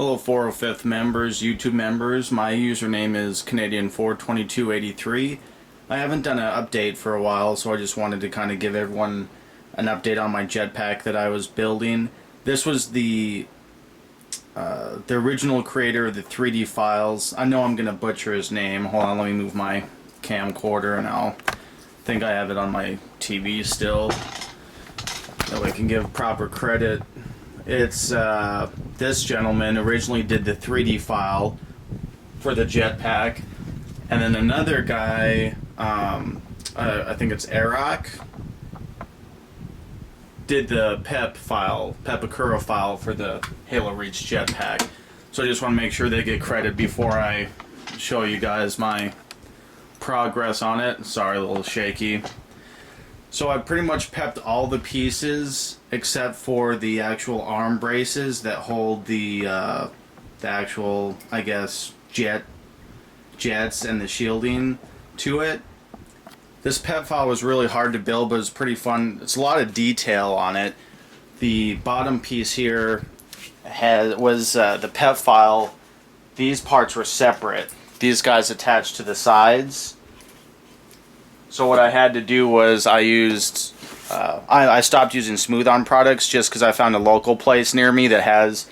Hello 405th members, YouTube members. My username is Canadian42283. I haven't done an update for a while, so I just wanted to kind of give everyone an update on my jetpack that I was building. This was the original creator of the 3D files. I know I'm going to butcher his name. Hold on, let me move my camcorder and I'll think I have it on my TV still, so I can give proper credit. It's this gentleman originally did the 3D file for the jetpack, and then another guy, I think it's Eric, did the Pepakura file for the Halo Reach Jetpack. So I just want to make sure they get credit before I show you guys my progress on it. Sorry, a little shaky. So I pretty much pepped all the pieces except for the actual arm braces that hold the actual, I guess, jets and the shielding to it. This pep file was really hard to build, but it's pretty fun. It's a lot of detail on it. The bottom piece here was the pep file. These parts were separate. These guys attached to the sides. So what I had to do was I used, I stopped using smooth-on products just because I found a local place near me that has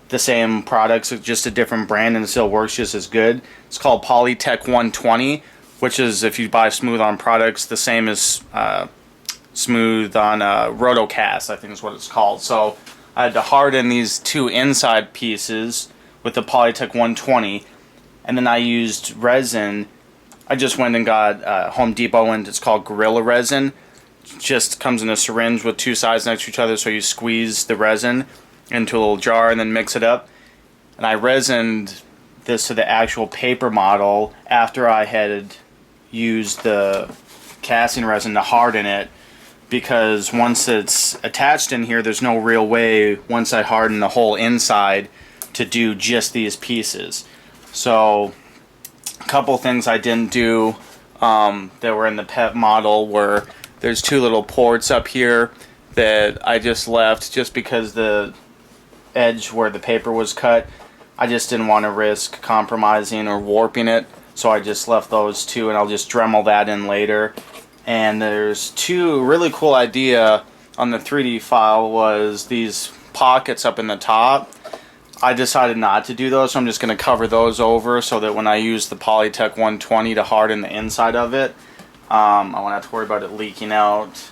the same products, just a different brand, and it still works just as good. It's called Polytech 120, which is, if you buy smooth-on products, the same as smooth-on Rotocast, I think is what it's called. So I had to harden these two inside pieces with the Polytech 120, and then I used resin. I just went and got Home Depot, and it's called Gorilla Resin. Just comes in a syringe with two sides next to each other, so you squeeze the resin into a little jar and then mix it up. And I resined this to the actual paper model after I had used the casting resin to harden it, because once it's attached in here, there's no real way, once I harden the whole inside, to do just these pieces. So a couple things I didn't do that were in the PEP model were, there's two little ports up here that I just left just because the edge where the paper was cut, I just didn't want to risk compromising or warping it, so I just left those two, and I'll just Dremel that in later. And there's two really cool idea on the 3D file was these pockets up in the top. I decided not to do those, so I'm just going to cover those over so that when I use the Polytech 120 to harden the inside of it, I won't have to worry about it leaking out.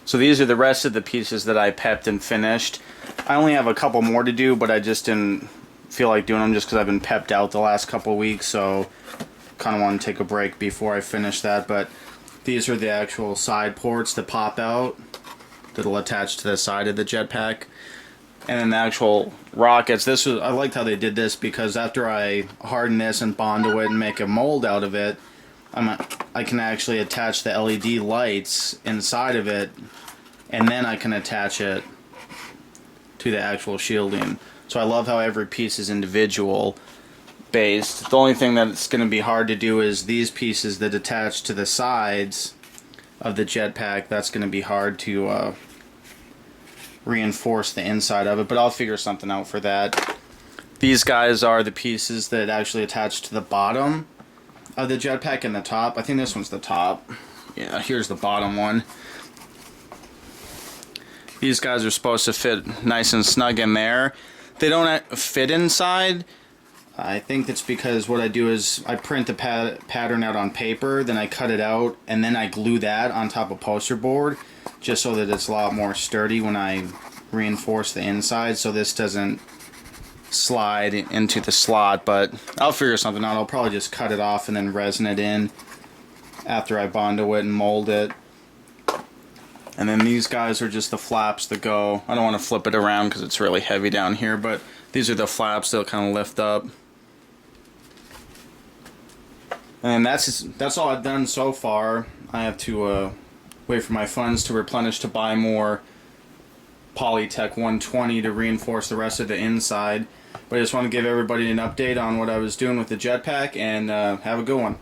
So these are the rest of the pieces that I pepped and finished. I only have a couple more to do, but I just didn't feel like doing them just because I've been pepped out the last couple weeks, so kind of want to take a break before I finish that. But these are the actual side ports that pop out that'll attach to the side of the jetpack. And then the actual rockets, I liked how they did this, because after I harden this and bondo it and make a mold out of it, I can actually attach the LED lights inside of it, and then I can attach it to the actual shielding. So I love how every piece is individual based. The only thing that's going to be hard to do is these pieces that attach to the sides of the jetpack. That's going to be hard to reinforce the inside of it, but I'll figure something out for that. These guys are the pieces that actually attach to the bottom of the jetpack and the top. I think this one's the top. Yeah, here's the bottom one. These guys are supposed to fit nice and snug in there. They don't fit inside. I think that's because what I do is I print the pattern out on paper, then I cut it out, and then I glue that on top of poster board, just so that it's a lot more sturdy when I reinforce the inside, so this doesn't slide into the slot. But I'll figure something out. I'll probably just cut it off and then resin it in after I bondo it and mold it. And then these guys are just the flaps that go. I don't want to flip it around because it's really heavy down here, but these are the flaps that'll kind of lift up. And that's all I've done so far. I have to wait for my funds to replenish to buy more Polytech 120 to reinforce the rest of the inside. But I just want to give everybody an update on what I was doing with the jetpack, and have a good one.